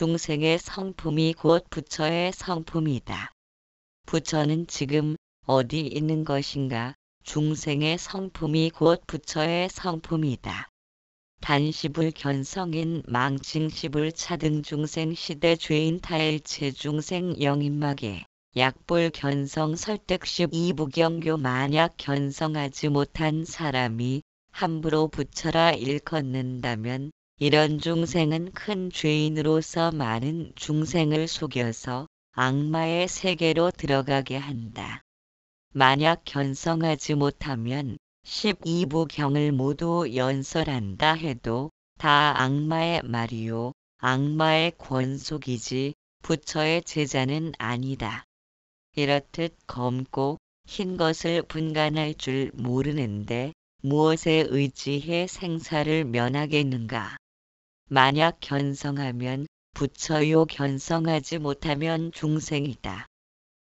중생의 성품이 곧 부처의 성품이다. 부처는 지금 어디 있는 것인가? 중생의 성품이 곧 부처의 성품이다. 단시불 견성인 망칭시불 차등 중생 시대 죄인 타일체 중생 영인막에 약불 견성 설득십 이부경교 만약 견성하지 못한 사람이 함부로 부처라 일컫는다면 이런 중생은 큰 죄인으로서 많은 중생을 속여서 악마의 세계로 들어가게 한다. 만약 견성하지 못하면 12부경을 모두 연설한다 해도 다 악마의 말이요 악마의 권속이지 부처의 제자는 아니다. 이렇듯 검고 흰 것을 분간할 줄 모르는데 무엇에 의지해 생사를 면하겠는가. 만약 견성하면 부처요 견성하지 못하면 중생이다.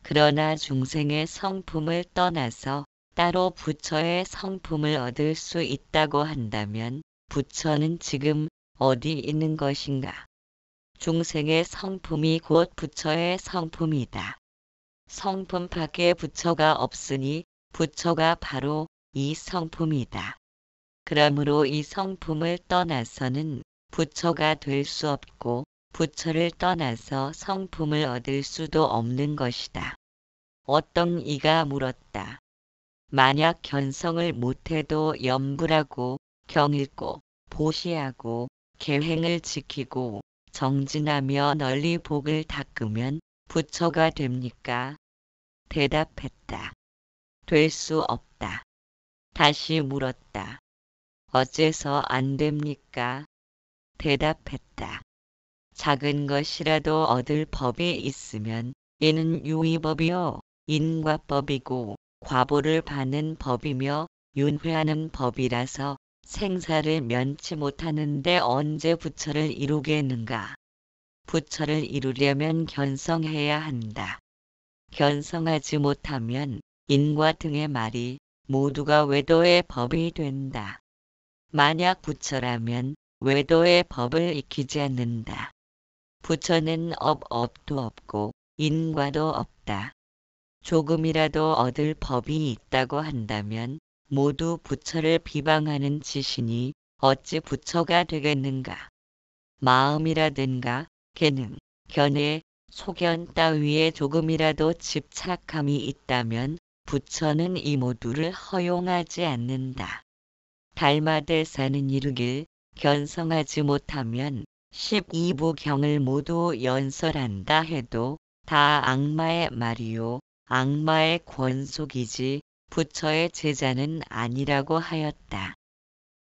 그러나 중생의 성품을 떠나서 따로 부처의 성품을 얻을 수 있다고 한다면 부처는 지금 어디 있는 것인가? 중생의 성품이 곧 부처의 성품이다. 성품 밖에 부처가 없으니 부처가 바로 이 성품이다. 그러므로 이 성품을 떠나서는 부처가 될 수 없고 부처를 떠나서 성품을 얻을 수도 없는 것이다. 어떤 이가 물었다. 만약 견성을 못해도 염불하고 경읽고 보시하고 계행을 지키고 정진하며 널리 복을 닦으면 부처가 됩니까? 대답했다. 될 수 없다. 다시 물었다. 어째서 안 됩니까? 대답했다. 작은 것이라도 얻을 법이 있으면 이는 유의법이요 인과법이고 과보를 받는 법이며 윤회하는 법이라서 생사를 면치 못하는데 언제 부처를 이루겠는가. 부처를 이루려면 견성해야 한다. 견성하지 못하면 인과 등의 말이 모두가 외도의 법이 된다. 만약 부처라면 외도의 법을 익히지 않는다. 부처는 업도 없고 인과도 없다. 조금이라도 얻을 법이 있다고 한다면 모두 부처를 비방하는 짓이니 어찌 부처가 되겠는가. 마음이라든가 계능, 견해, 소견 따위에 조금이라도 집착함이 있다면 부처는 이 모두를 허용하지 않는다. 달마대사는 이르길 견성하지 못하면 12부경을 모두 연설한다 해도 다 악마의 말이요 악마의 권속이지 부처의 제자는 아니라고 하였다.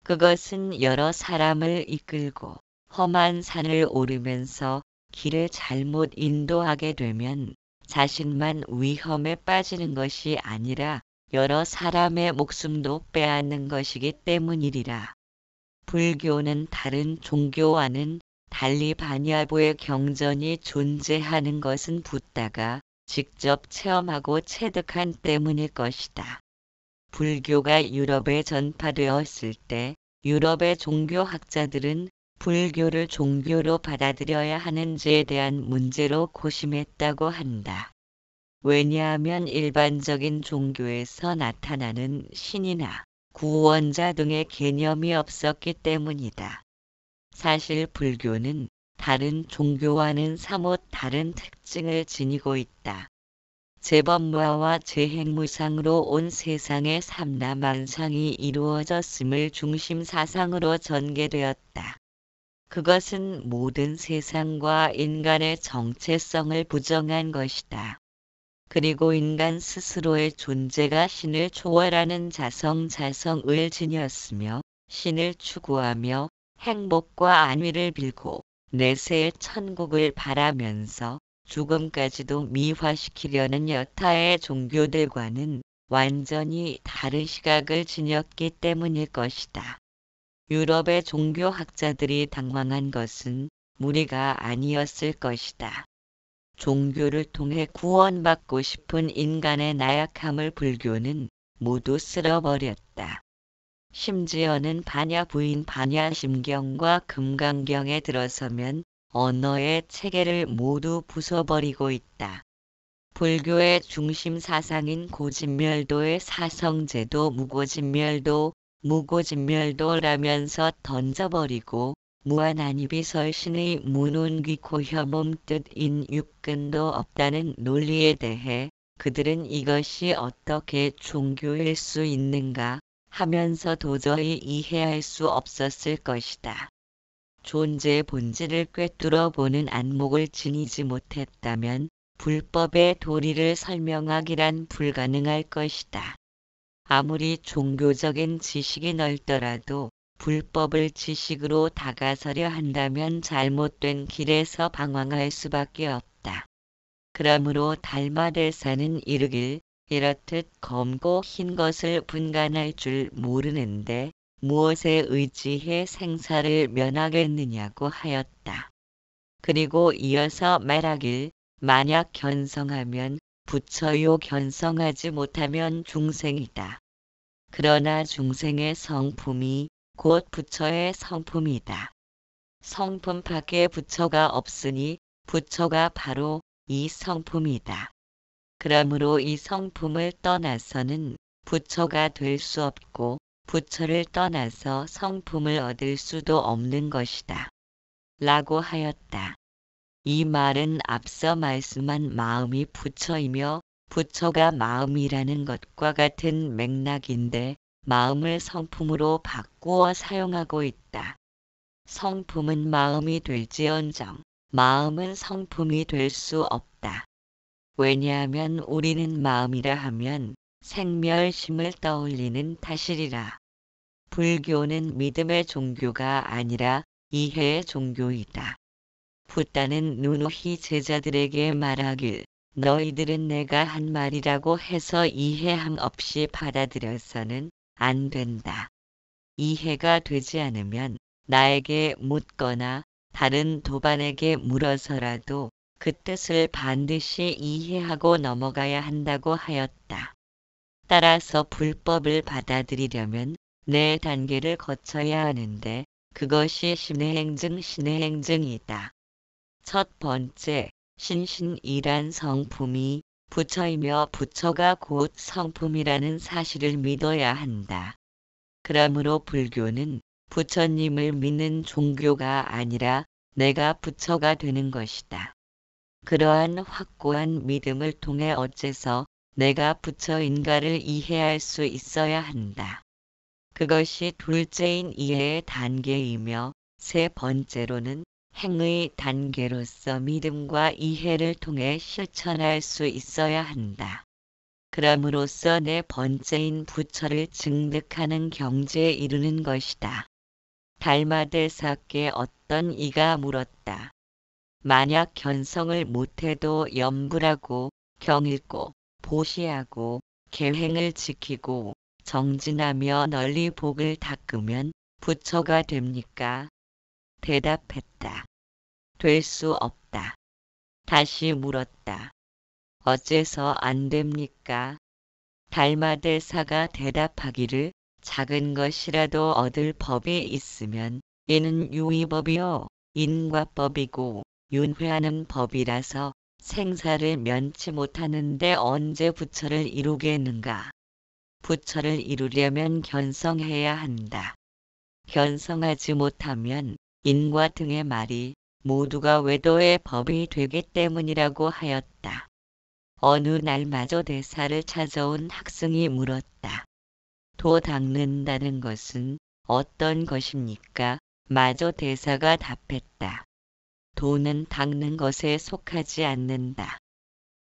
그것은 여러 사람을 이끌고 험한 산을 오르면서 길을 잘못 인도하게 되면 자신만 위험에 빠지는 것이 아니라 여러 사람의 목숨도 빼앗는 것이기 때문이리라. 불교는 다른 종교와는 달리 반야부의 경전이 존재하는 것은 붓다가 직접 체험하고 체득한 때문일 것이다. 불교가 유럽에 전파되었을 때 유럽의 종교학자들은 불교를 종교로 받아들여야 하는지에 대한 문제로 고심했다고 한다. 왜냐하면 일반적인 종교에서 나타나는 신이나 구원자 등의 개념이 없었기 때문이다. 사실 불교는 다른 종교와는 사뭇 다른 특징을 지니고 있다. 재범무화와 재행무상으로 온 세상의 삼라만상이 이루어졌음을 중심 사상으로 전개되었다. 그것은 모든 세상과 인간의 정체성을 부정한 것이다. 그리고 인간 스스로의 존재가 신을 초월하는 자성자성을 지녔으며 신을 추구하며 행복과 안위를 빌고 내세의 천국을 바라면서 죽음까지도 미화시키려는 여타의 종교들과는 완전히 다른 시각을 지녔기 때문일 것이다. 유럽의 종교학자들이 당황한 것은 무리가 아니었을 것이다. 종교를 통해 구원받고 싶은 인간의 나약함을 불교는 모두 쓸어버렸다. 심지어는 반야부인 반야심경과 금강경에 들어서면 언어의 체계를 모두 부숴버리고 있다. 불교의 중심 사상인 고진멸도의 사성제도 무고진멸도라면서 던져버리고 무한안이비설신의 문운귀고혐음 뜻인 육근도 없다는 논리에 대해 그들은 이것이 어떻게 종교일 수 있는가 하면서 도저히 이해할 수 없었을 것이다. 존재의 본질을 꿰뚫어 보는 안목을 지니지 못했다면 불법의 도리를 설명하기란 불가능할 것이다. 아무리 종교적인 지식이 넓더라도 불법을 지식으로 다가서려 한다면 잘못된 길에서 방황할 수밖에 없다. 그러므로 달마대사는 이르길 이렇듯 검고 흰 것을 분간할 줄 모르는데 무엇에 의지해 생사를 면하겠느냐고 하였다. 그리고 이어서 말하길 만약 견성하면 부처요 견성하지 못하면 중생이다. 그러나 중생의 성품이 곧 부처의 성품이다. 성품 밖에 부처가 없으니 부처가 바로 이 성품이다. 그러므로 이 성품을 떠나서는 부처가 될 수 없고 부처를 떠나서 성품을 얻을 수도 없는 것이다. 라고 하였다. 이 말은 앞서 말씀한 마음이 부처이며 부처가 마음이라는 것과 같은 맥락인데 마음을 성품으로 바꾸어 사용하고 있다. 성품은 마음이 될지언정 마음은 성품이 될 수 없다. 왜냐하면 우리는 마음이라 하면 생멸심을 떠올리는 탓이리라. 불교는 믿음의 종교가 아니라 이해의 종교이다. 붓다는 누누히 제자들에게 말하길 너희들은 내가 한 말이라고 해서 이해함 없이 받아들여서는 안 된다. 이해가 되지 않으면 나에게 묻거나 다른 도반에게 물어서라도 그 뜻을 반드시 이해하고 넘어가야 한다고 하였다. 따라서 불법을 받아들이려면 네 단계를 거쳐야 하는데 그것이 신의행증이다. 첫 번째, 신이란 성품이 부처이며 부처가 곧 성품이라는 사실을 믿어야 한다. 그러므로 불교는 부처님을 믿는 종교가 아니라 내가 부처가 되는 것이다. 그러한 확고한 믿음을 통해 어째서 내가 부처인가를 이해할 수 있어야 한다. 그것이 둘째인 이해의 단계이며 세 번째로는 행의 단계로서 믿음과 이해를 통해 실천할 수 있어야 한다. 그럼으로써 네 번째인 부처를 증득하는 경지에 이르는 것이다. 달마대사께 어떤 이가 물었다. 만약 견성을 못해도 염불하고 경읽고 보시하고 계행을 지키고 정진하며 널리 복을 닦으면 부처가 됩니까? 대답했다. 될 수 없다. 다시 물었다. 어째서 안 됩니까? 달마대사가 대답하기를 작은 것이라도 얻을 법이 있으면 이는 유의법이요 인과법이고 윤회하는 법이라서 생사를 면치 못하는데 언제 부처를 이루겠는가? 부처를 이루려면 견성해야 한다. 견성하지 못하면 인과 등의 말이 모두가 외도의 법이 되기 때문이라고 하였다. 어느 날 마조대사를 찾아온 학생이 물었다. 도 닦는다는 것은 어떤 것입니까? 마조대사가 답했다. 도는 닦는 것에 속하지 않는다.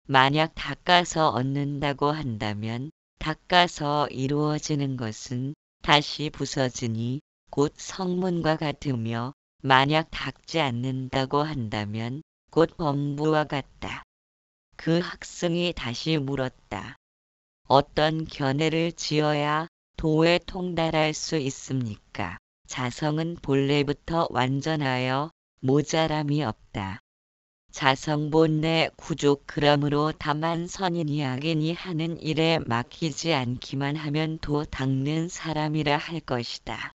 만약 닦아서 얻는다고 한다면 닦아서 이루어지는 것은 다시 부서지니 곧 성문과 같으며 만약 닦지 않는다고 한다면 곧 범부와 같다. 그 학생이 다시 물었다. 어떤 견해를 지어야 도에 통달할 수 있습니까? 자성은 본래부터 완전하여 모자람이 없다. 자성 본래 구족 그러므로 다만 선이니 악이니 하는 일에 막히지 않기만 하면 도 닦는 사람이라 할 것이다.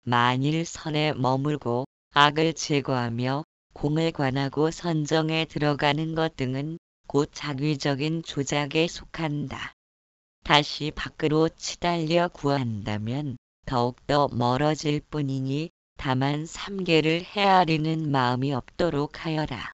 만일 선에 머물고 악을 제거하며 공을 관하고 선정에 들어가는 것 등은 곧 자귀적인 조작에 속한다. 다시 밖으로 치달려 구한다면 더욱더 멀어질 뿐이니 다만 삼계를 헤아리는 마음이 없도록 하여라.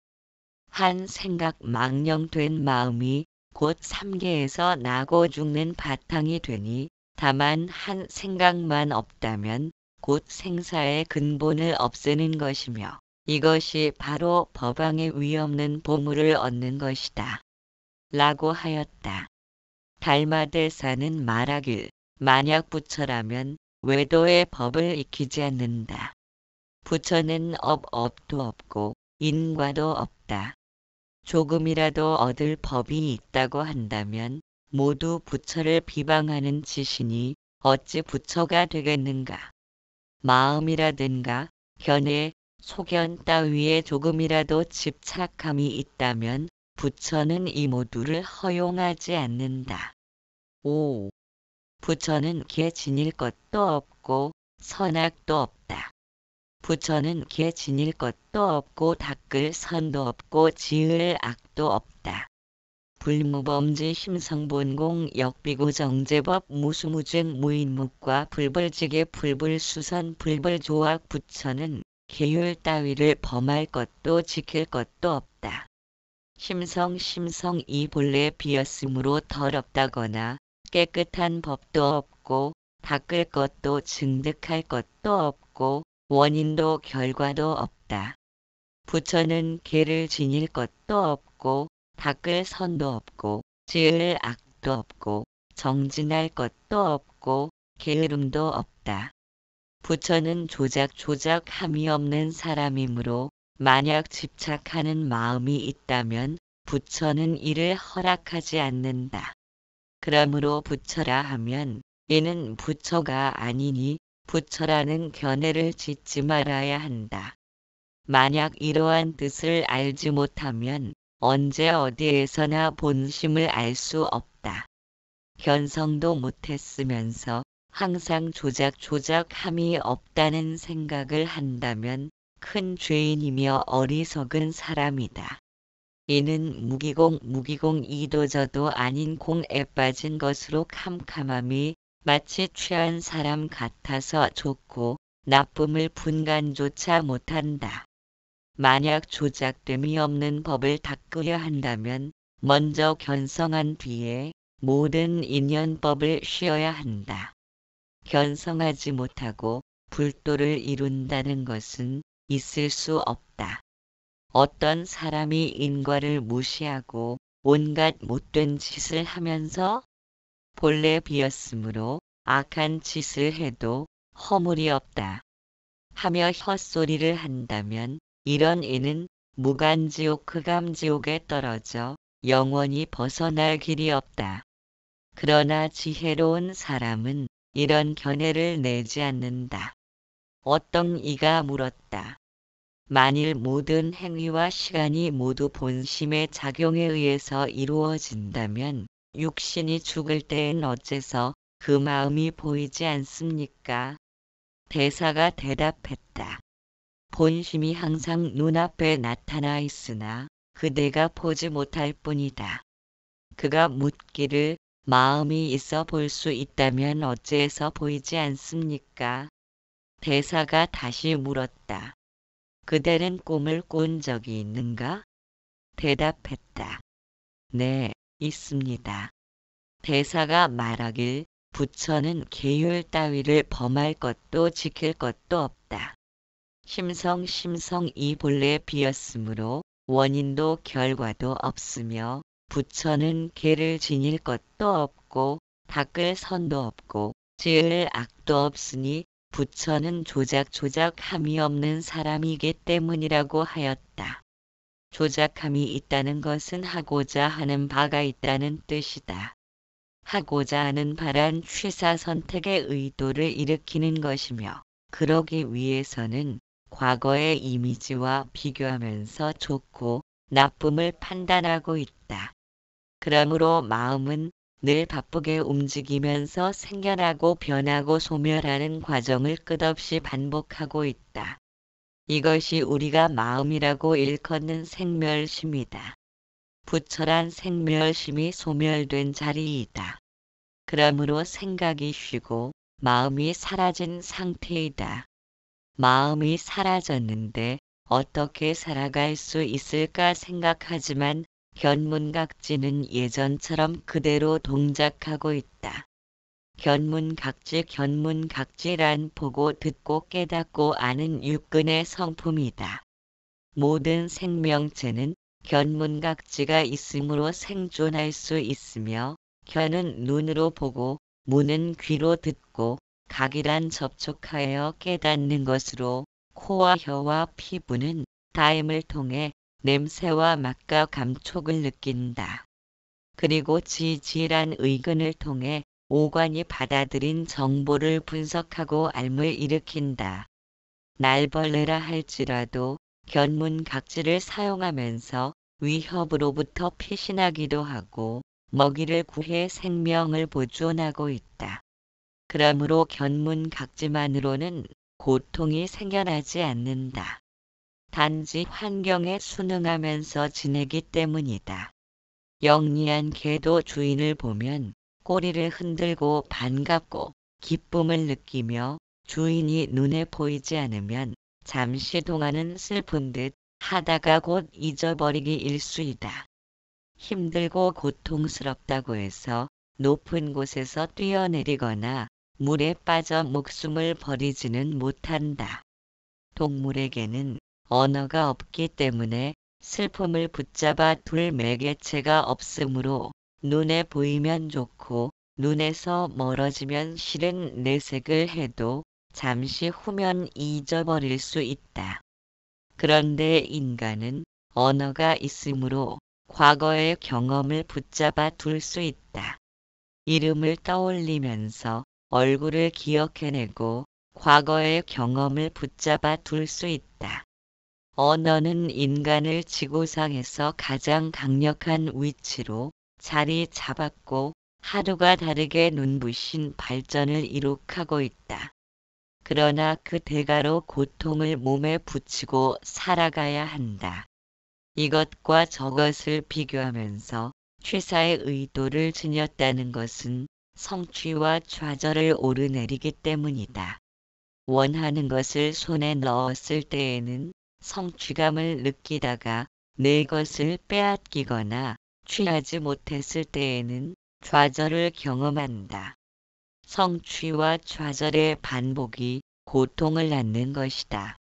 한 생각 망령된 마음이 곧 삼계에서 나고 죽는 바탕이 되니 다만 한 생각만 없다면 곧 생사의 근본을 없애는 것이며 이것이 바로 법왕의 위없는 보물을 얻는 것이다. 라고 하였다. 달마대사는 말하길 만약 부처라면 외도의 법을 익히지 않는다. 부처는 업도 없고 인과도 없다. 조금이라도 얻을 법이 있다고 한다면 모두 부처를 비방하는 짓이니 어찌 부처가 되겠는가. 마음이라든가 견해, 소견 따위에 조금이라도 집착함이 있다면 부처는 이 모두를 허용하지 않는다. 5. 부처는 개 지닐 것도 없고 선악도 없다. 부처는 개 지닐 것도 없고 닦을 선도 없고 지을 악도 없다. 불무범지 심성본공 역비구 정제법 무수무증 무인묵과 불벌지계 불불수선 불벌조악 부처는 계율 따위를 범할 것도 지킬 것도 없다. 심성 이 본래 비었으므로 더럽다거나 깨끗한 법도 없고 닦을 것도 증득할 것도 없고 원인도 결과도 없다. 부처는 개를 지닐 것도 없고 닦을 선도 없고 지을 악도 없고 정진할 것도 없고 게으름도 없다. 부처는 조작함이 없는 사람이므로 만약 집착하는 마음이 있다면 부처는 이를 허락하지 않는다. 그러므로 부처라 하면 이는 부처가 아니니 부처라는 견해를 짓지 말아야 한다. 만약 이러한 뜻을 알지 못하면 언제 어디에서나 본심을 알 수 없다. 견성도 못했으면서 항상 조작함이 없다는 생각을 한다면 큰 죄인이며 어리석은 사람이다. 이는 무기공 이도저도 아닌 공에 빠진 것으로 캄캄함이 마치 취한 사람 같아서 좋고 나쁨을 분간조차 못한다. 만약 조작됨이 없는 법을 닦으려 한다면 먼저 견성한 뒤에 모든 인연법을 쉬어야 한다. 견성하지 못하고 불도를 이룬다는 것은 있을 수 없다. 어떤 사람이 인과를 무시하고 온갖 못된 짓을 하면서 본래 비었으므로 악한 짓을 해도 허물이 없다. 하며 헛소리를 한다면 이런 이는 무간지옥 흑암지옥에 떨어져 영원히 벗어날 길이 없다. 그러나 지혜로운 사람은 이런 견해를 내지 않는다. 어떤 이가 물었다. 만일 모든 행위와 시간이 모두 본심의 작용에 의해서 이루어진다면 육신이 죽을 때엔 어째서 그 마음이 보이지 않습니까? 대사가 대답했다. 본심이 항상 눈앞에 나타나 있으나 그대가 보지 못할 뿐이다. 그가 묻기를 마음이 있어 볼 수 있다면 어째서 보이지 않습니까? 대사가 다시 물었다. 그대는 꿈을 꾼 적이 있는가? 대답했다. 네, 있습니다. 대사가 말하길 부처는 계율 따위를 범할 것도 지킬 것도 없다. 심성 이 본래 비었으므로 원인도 결과도 없으며 부처는 개를 지닐 것도 없고 닦을 선도 없고 지을 악도 없으니 부처는 조작함이 없는 사람이기 때문이라고 하였다. 조작함이 있다는 것은 하고자 하는 바가 있다는 뜻이다. 하고자 하는 바란 취사 선택의 의도를 일으키는 것이며 그러기 위해서는 과거의 이미지와 비교하면서 좋고 나쁨을 판단하고 있다. 그러므로 마음은 늘 바쁘게 움직이면서 생겨나고 변하고 소멸하는 과정을 끝없이 반복하고 있다. 이것이 우리가 마음이라고 일컫는 생멸심이다. 부처란 생멸심이 소멸된 자리이다. 그러므로 생각이 쉬고 마음이 사라진 상태이다. 마음이 사라졌는데 어떻게 살아갈 수 있을까 생각하지만 견문각지는 예전처럼 그대로 동작하고 있다. 견문각지란 보고 듣고 깨닫고 아는 육근의 성품이다. 모든 생명체는 견문각지가 있으므로 생존할 수 있으며 견은 눈으로 보고 문은 귀로 듣고 각이란 접촉하여 깨닫는 것으로 코와 혀와 피부는 다임을 통해 냄새와 맛과 감촉을 느낀다. 그리고 지질한 의근을 통해 오관이 받아들인 정보를 분석하고 알을 일으킨다. 날벌레라 할지라도 견문각지를 사용하면서 위협으로부터 피신하기도 하고 먹이를 구해 생명을 보존하고 있다. 그러므로 견문각지만으로는 고통이 생겨나지 않는다. 단지 환경에 순응하면서 지내기 때문이다. 영리한 개도 주인을 보면 꼬리를 흔들고 반갑고 기쁨을 느끼며 주인이 눈에 보이지 않으면 잠시 동안은 슬픈 듯 하다가 곧 잊어버리기 일쑤이다. 힘들고 고통스럽다고 해서 높은 곳에서 뛰어내리거나 물에 빠져 목숨을 버리지는 못한다. 동물에게는 언어가 없기 때문에 슬픔을 붙잡아 둘 매개체가 없으므로 눈에 보이면 좋고 눈에서 멀어지면 싫은 내색을 해도 잠시 후면 잊어버릴 수 있다. 그런데 인간은 언어가 있으므로 과거의 경험을 붙잡아 둘 수 있다. 이름을 떠올리면서 얼굴을 기억해내고 과거의 경험을 붙잡아 둘 수 있다. 언어는 인간을 지구상에서 가장 강력한 위치로 자리 잡았고 하루가 다르게 눈부신 발전을 이룩하고 있다. 그러나 그 대가로 고통을 몸에 붙이고 살아가야 한다. 이것과 저것을 비교하면서 취사의 의도를 지녔다는 것은 성취와 좌절을 오르내리기 때문이다. 원하는 것을 손에 넣었을 때에는 성취감을 느끼다가 내 것을 빼앗기거나 취하지 못했을 때에는 좌절을 경험한다. 성취와 좌절의 반복이 고통을 낳는 것이다.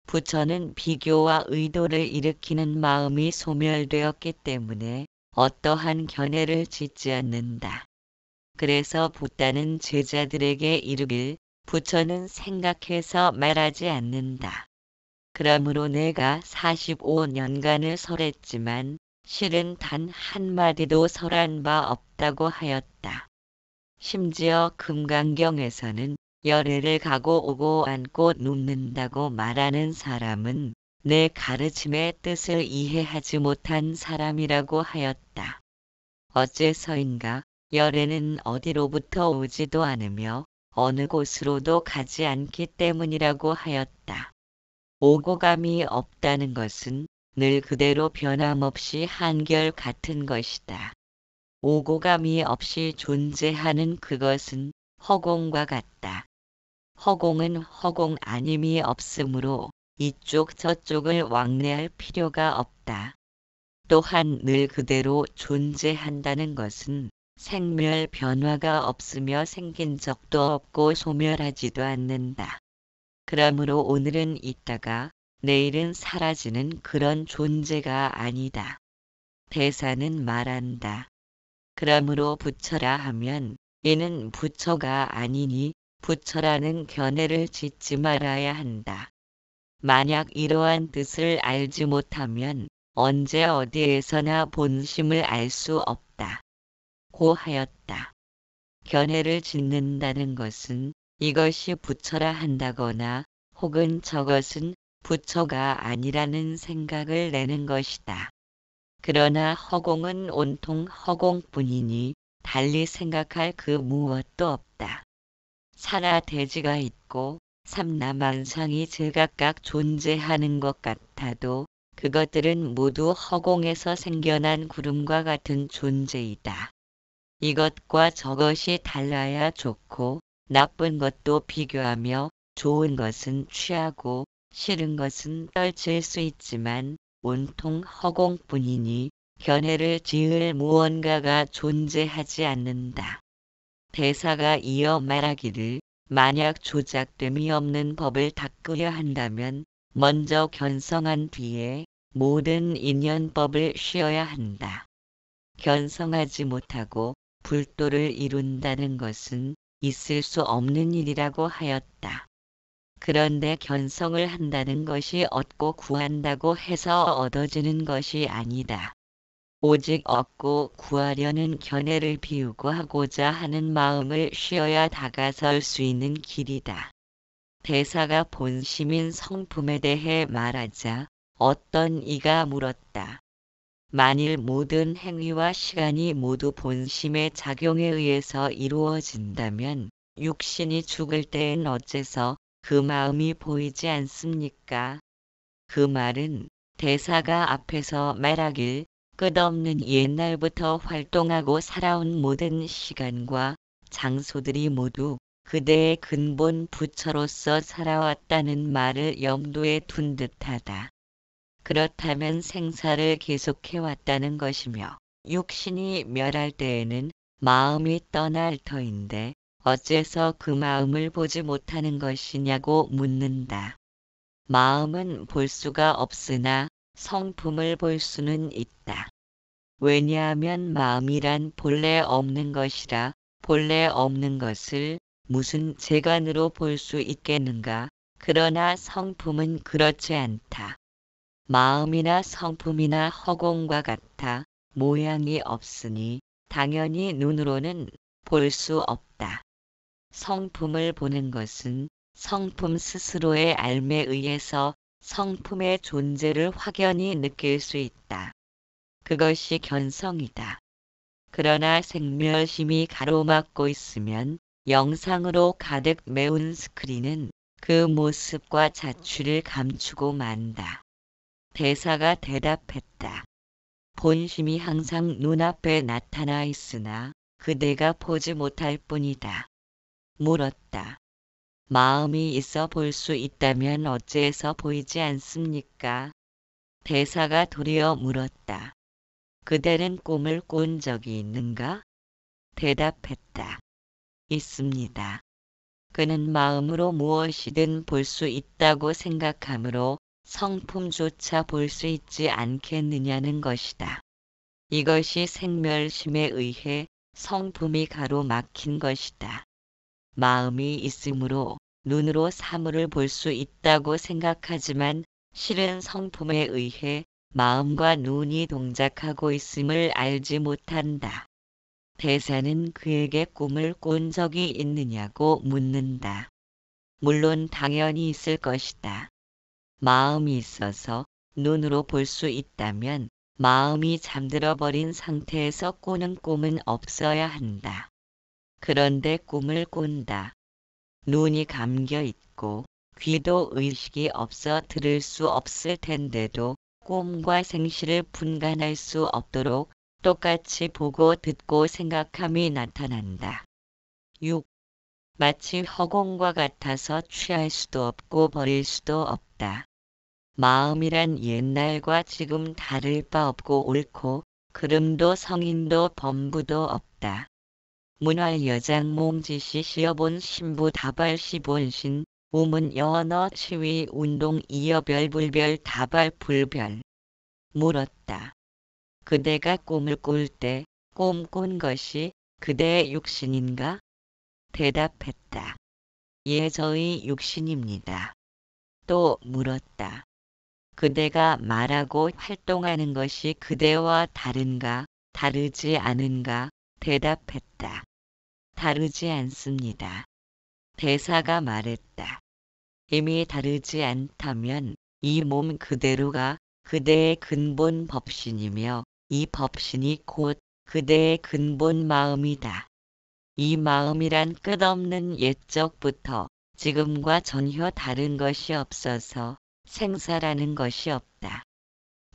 부처는 비교와 의도를 일으키는 마음이 소멸되었기 때문에 어떠한 견해를 짓지 않는다. 그래서 붓다는 제자들에게 이르길 부처는 생각해서 말하지 않는다. 그러므로 내가 45년간을 설했지만 실은 단 한마디도 설한 바 없다고 하였다. 심지어 금강경에서는 열애를 가고 오고 앉고 눕는다고 말하는 사람은 내 가르침의 뜻을 이해하지 못한 사람이라고 하였다. 어째서인가? 열애는 어디로부터 오지도 않으며 어느 곳으로도 가지 않기 때문이라고 하였다. 오고감이 없다는 것은 늘 그대로 변함없이 한결같은 것이다. 오고감이 없이 존재하는 그것은 허공과 같다. 허공은 허공 아님이 없으므로 이쪽 저쪽을 왕래할 필요가 없다. 또한 늘 그대로 존재한다는 것은 생멸 변화가 없으며 생긴 적도 없고 소멸하지도 않는다. 그러므로 오늘은 있다가 내일은 사라지는 그런 존재가 아니다. 대사는 말한다. 그러므로 부처라 하면 이는 부처가 아니니 부처라는 견해를 짓지 말아야 한다. 만약 이러한 뜻을 알지 못하면 언제 어디에서나 본심을 알 수 없다. 고 하였다. 견해를 짓는다는 것은 이것이 부처라 한다거나 혹은 저것은 부처가 아니라는 생각을 내는 것이다. 그러나 허공은 온통 허공뿐이니 달리 생각할 그 무엇도 없다. 산하 대지가 있고 삼라만상이 제각각 존재하는 것 같아도 그것들은 모두 허공에서 생겨난 구름과 같은 존재이다. 이것과 저것이 달라야 좋고 나쁜 것도 비교하며 좋은 것은 취하고 싫은 것은 떨칠 수 있지만 온통 허공뿐이니 견해를 지을 무언가가 존재하지 않는다. 대사가 이어 말하기를 만약 조작됨이 없는 법을 닦으려 한다면 먼저 견성한 뒤에 모든 인연법을 쉬어야 한다. 견성하지 못하고 불도를 이룬다는 것은 있을 수 없는 일이라고 하였다. 그런데 견성을 한다는 것이 얻고 구한다고 해서 얻어지는 것이 아니다. 오직 얻고 구하려는 견해를 비우고 하고자 하는 마음을 쉬어야 다가설 수 있는 길이다. 대사가 본심인 성품에 대해 말하자 어떤 이가 물었다. 만일 모든 행위와 시간이 모두 본심의 작용에 의해서 이루어진다면 육신이 죽을 때엔 어째서 그 마음이 보이지 않습니까? 그 말은 대사가 앞에서 말하길 끝없는 옛날부터 활동하고 살아온 모든 시간과 장소들이 모두 그대의 근본 부처로서 살아왔다는 말을 염두에 둔 듯하다. 그렇다면 생사를 계속해왔다는 것이며 육신이 멸할 때에는 마음이 떠날 터인데 어째서 그 마음을 보지 못하는 것이냐고 묻는다. 마음은 볼 수가 없으나 성품을 볼 수는 있다. 왜냐하면 마음이란 본래 없는 것이라 본래 없는 것을 무슨 재간으로 볼 수 있겠는가. 그러나 성품은 그렇지 않다. 마음이나 성품이나 허공과 같아 모양이 없으니 당연히 눈으로는 볼 수 없다. 성품을 보는 것은 성품 스스로의 알매에 의해서 성품의 존재를 확연히 느낄 수 있다. 그것이 견성이다. 그러나 생멸심이 가로막고 있으면 영상으로 가득 메운 스크린은 그 모습과 자취를 감추고 만다. 대사가 대답했다. 본심이 항상 눈앞에 나타나 있으나 그대가 보지 못할 뿐이다. 물었다. 마음이 있어 볼 수 있다면 어째서 보이지 않습니까? 대사가 도리어 물었다. 그대는 꿈을 꾼 적이 있는가? 대답했다. 있습니다. 그는 마음으로 무엇이든 볼 수 있다고 생각하므로 성품조차 볼 수 있지 않겠느냐는 것이다. 이것이 생멸심에 의해 성품이 가로막힌 것이다. 마음이 있으므로 눈으로 사물을 볼 수 있다고 생각하지만 실은 성품에 의해 마음과 눈이 동작하고 있음을 알지 못한다. 대사는 그에게 꿈을 꾼 적이 있느냐고 묻는다. 물론 당연히 있을 것이다. 마음이 있어서 눈으로 볼 수 있다면 마음이 잠들어 버린 상태에서 꾸는 꿈은 없어야 한다. 그런데 꿈을 꾼다. 눈이 감겨 있고 귀도 의식이 없어 들을 수 없을 텐데도 꿈과 생시를 분간할 수 없도록 똑같이 보고 듣고 생각함이 나타난다. 6. 마치 허공과 같아서 취할 수도 없고 버릴 수도 없다. 마음이란 옛날과 지금 다를 바 없고 옳고 그름도 성인도 범부도 없다. 문활여장 몽지시 시어본 신부 다발시본신 우문 여언어 시위 운동 이여별 불별 다발 불별. 물었다. 그대가 꿈을 꿀 때 꿈꾼 것이 그대의 육신인가? 대답했다. 예, 저의 육신입니다. 또 물었다. 그대가 말하고 활동하는 것이 그대와 다른가, 다르지 않은가? 대답했다. 다르지 않습니다. 대사가 말했다. 이미 다르지 않다면 이 몸 그대로가 그대의 근본 법신이며 이 법신이 곧 그대의 근본 마음이다. 이 마음이란 끝없는 옛적부터 지금과 전혀 다른 것이 없어서 생사라는 것이 없다.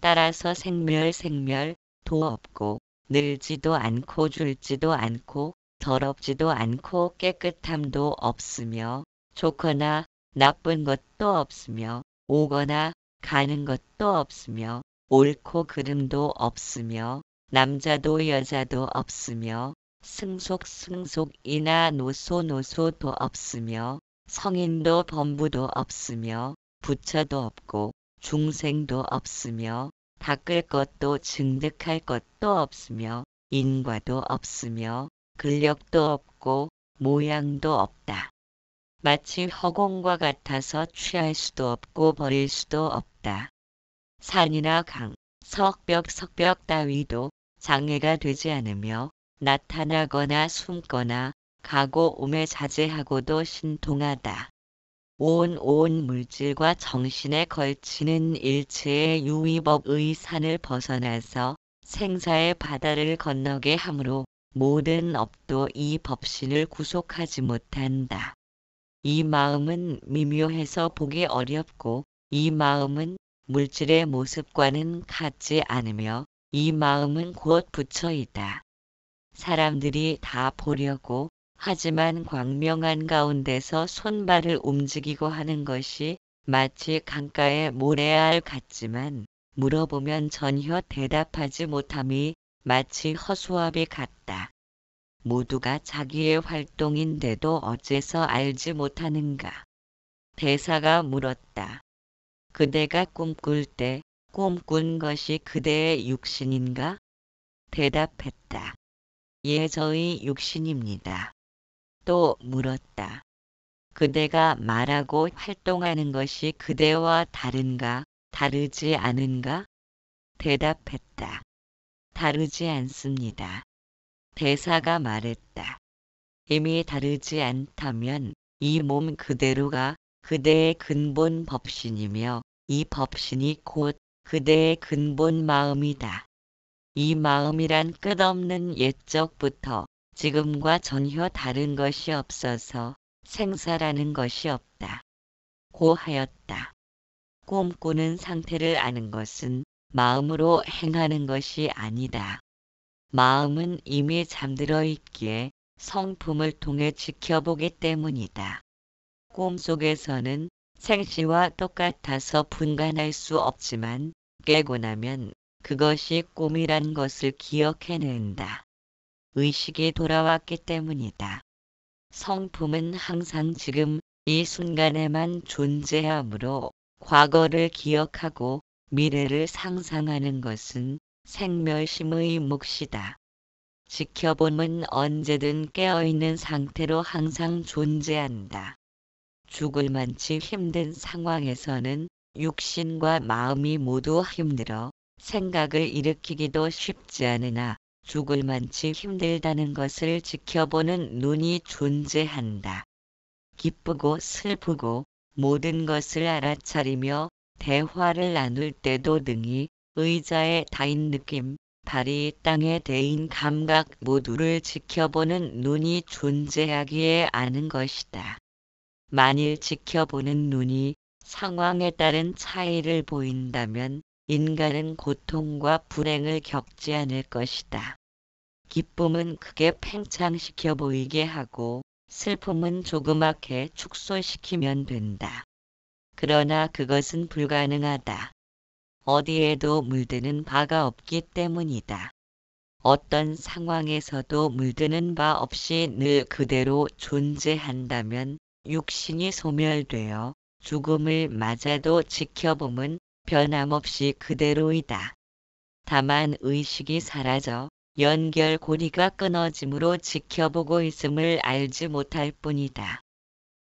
따라서 생멸도 없고 늘지도 않고 줄지도 않고 더럽지도 않고 깨끗함도 없으며 좋거나 나쁜 것도 없으며 오거나 가는 것도 없으며 옳고 그름도 없으며 남자도 여자도 없으며 승속이나 노소도 없으며 성인도 범부도 없으며 부처도 없고 중생도 없으며 닦을 것도 증득할 것도 없으며 인과도 없으며 근력도 없고 모양도 없다. 마치 허공과 같아서 취할 수도 없고 버릴 수도 없다. 산이나 강, 석벽 따위도 장애가 되지 않으며 나타나거나 숨거나 가고 오매 자제하고도 신통하다. 온 물질과 정신에 걸치는 일체의 유의법의 산을 벗어나서 생사의 바다를 건너게 하므로 모든 업도 이 법신을 구속하지 못한다. 이 마음은 미묘해서 보기 어렵고 이 마음은 물질의 모습과는 같지 않으며 이 마음은 곧 부처이다. 사람들이 다 보려고 하지만 광명한 가운데서 손발을 움직이고 하는 것이 마치 강가의 모래알 같지만 물어보면 전혀 대답하지 못함이 마치 허수아비 같다. 모두가 자기의 활동인데도 어째서 알지 못하는가. 대사가 물었다. 그대가 꿈꿀 때 꿈꾼 것이 그대의 육신인가? 대답했다. 예, 저의 육신입니다. 또 물었다. 그대가 말하고 활동하는 것이 그대와 다른가, 다르지 않은가? 대답했다. 다르지 않습니다. 대사가 말했다. 이미 다르지 않다면 이 몸 그대로가 그대의 근본 법신이며 이 법신이 곧 그대의 근본 마음이다. 이 마음이란 끝없는 옛적부터 지금과 전혀 다른 것이 없어서 생사라는 것이 없다. 고하였다. 꿈꾸는 상태를 아는 것은 마음으로 행하는 것이 아니다. 마음은 이미 잠들어 있기에 성품을 통해 지켜보기 때문이다. 꿈속에서는 생시와 똑같아서 분간할 수 없지만 깨고 나면 그것이 꿈이란 것을 기억해낸다. 의식이 돌아왔기 때문이다. 성품은 항상 지금 이 순간에만 존재하므로 과거를 기억하고 미래를 상상하는 것은 생멸심의 몫이다. 지켜봄은 언제든 깨어있는 상태로 항상 존재한다. 죽을 만치 힘든 상황에서는 육신과 마음이 모두 힘들어 생각을 일으키기도 쉽지 않으나 죽을 만치 힘들다는 것을 지켜보는 눈이 존재한다. 기쁘고 슬프고 모든 것을 알아차리며 대화를 나눌 때도 능히 의자에 닿인 느낌, 발이 땅에 대인 감각 모두를 지켜보는 눈이 존재하기에 아는 것이다. 만일 지켜보는 눈이 상황에 따른 차이를 보인다면 인간은 고통과 불행을 겪지 않을 것이다. 기쁨은 크게 팽창시켜 보이게 하고 슬픔은 조그맣게 축소시키면 된다. 그러나 그것은 불가능하다. 어디에도 물드는 바가 없기 때문이다. 어떤 상황에서도 물드는 바 없이 늘 그대로 존재한다면 육신이 소멸되어 죽음을 맞아도 지켜봄은 변함없이 그대로이다. 다만 의식이 사라져 연결고리가 끊어짐으로 지켜보고 있음을 알지 못할 뿐이다.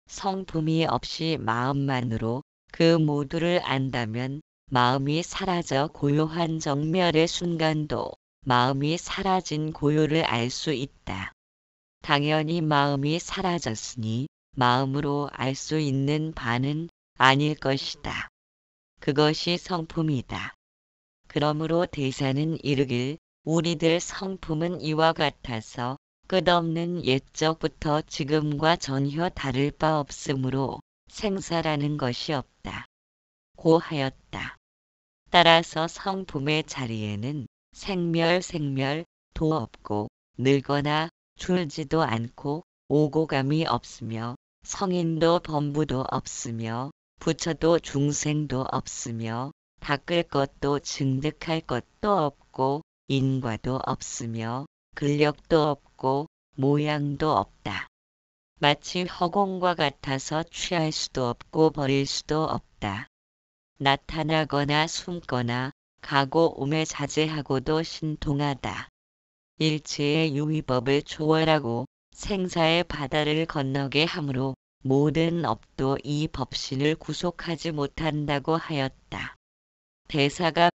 성품이 없이 마음만으로 그 모두를 안다면 마음이 사라져 고요한 정멸의 순간도 마음이 사라진 고요를 알 수 있다. 당연히 마음이 사라졌으니 마음으로 알 수 있는 바는 아닐 것이다. 그것이 성품이다. 그러므로 대사는 이르길 우리들 성품은 이와 같아서 끝없는 옛적부터 지금과 전혀 다를 바 없으므로 생사라는 것이 없다. 고하였다. 따라서 성품의 자리에는 생멸도 없고 늙거나 줄지도 않고 오고감이 없으며 성인도 범부도 없으며 부처도 중생도 없으며 닦을 것도 증득할 것도 없고 인과도 없으며 근력도 없고 모양도 없다. 마치 허공과 같아서 취할 수도 없고 버릴 수도 없다. 나타나거나 숨거나 가고 오매 자제하고도 신통하다. 일체의 유의법을 초월하고 생사의 바다를 건너게 하므로 모든 업도 이 법신을 구속하지 못한다고 하였다. 대사가